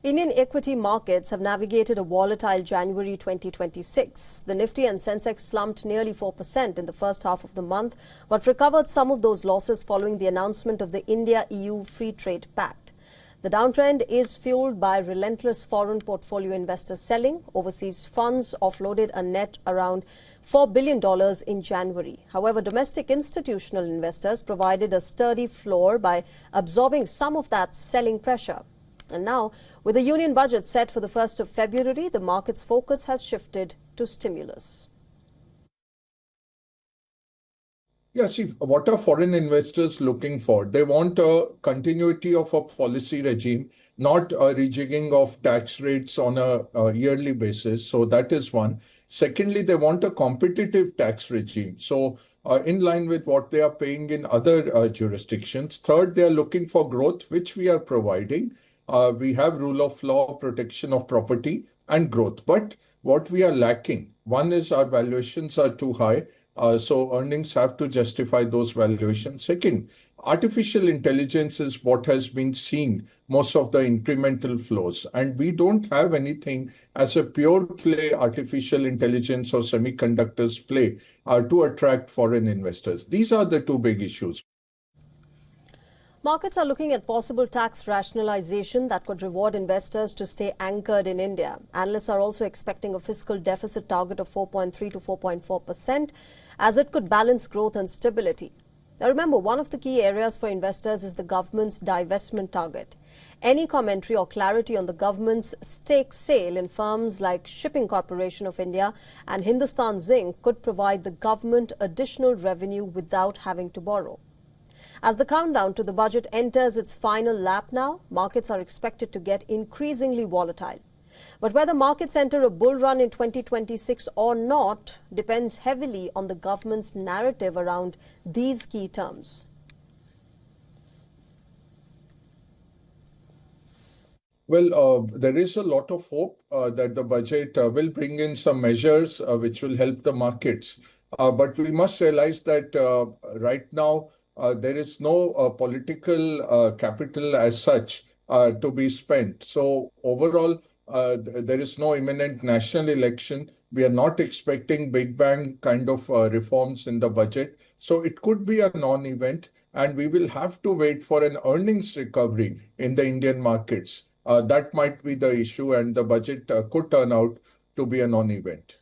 Indian equity markets have navigated a volatile January 2026. The Nifty and Sensex slumped nearly 4% in the first half of the month, but recovered some of those losses following the announcement of the India-EU Free Trade Pact. The downtrend is fueled by relentless foreign portfolio investor selling. Overseas funds offloaded a net around $4 billion in January. However, domestic institutional investors provided a sturdy floor by absorbing some of that selling pressure. And now, with the union budget set for the 1st of February, the market's focus has shifted to stimulus. Yeah, see, what are foreign investors looking for? They want a continuity of a policy regime, not a rejigging of tax rates on a yearly basis. So that is one. Secondly, they want a competitive tax regime. So in line with what they are paying in other jurisdictions. Third, they are looking for growth, which we are providing. We have rule of law, protection of property, and growth. But what we are lacking, one is our valuations are too high. So earnings have to justify those valuations. Second, artificial intelligence is what has been seeing most of the incremental flows. And we don't have anything as a pure play artificial intelligence or semiconductors play to attract foreign investors. These are the two big issues. Markets are looking at possible tax rationalization that could reward investors to stay anchored in India. Analysts are also expecting a fiscal deficit target of 4.3 to 4.4%, as it could balance growth and stability. Now remember, one of the key areas for investors is the government's divestment target. Any commentary or clarity on the government's stake sale in firms like Shipping Corporation of India and Hindustan Zinc could provide the government additional revenue without having to borrow. As the countdown to the budget enters its final lap now, markets are expected to get increasingly volatile. But whether markets enter a bull run in 2026 or not depends heavily on the government's narrative around these key terms. Well, there is a lot of hope that the budget will bring in some measures which will help the markets. But we must realize that right now, there is no political capital as such to be spent. So overall, there is no imminent national election. We are not expecting big bang kind of reforms in the budget. So it could be a non-event, and we will have to wait for an earnings recovery in the Indian markets. That might be the issue, and the budget could turn out to be a non-event.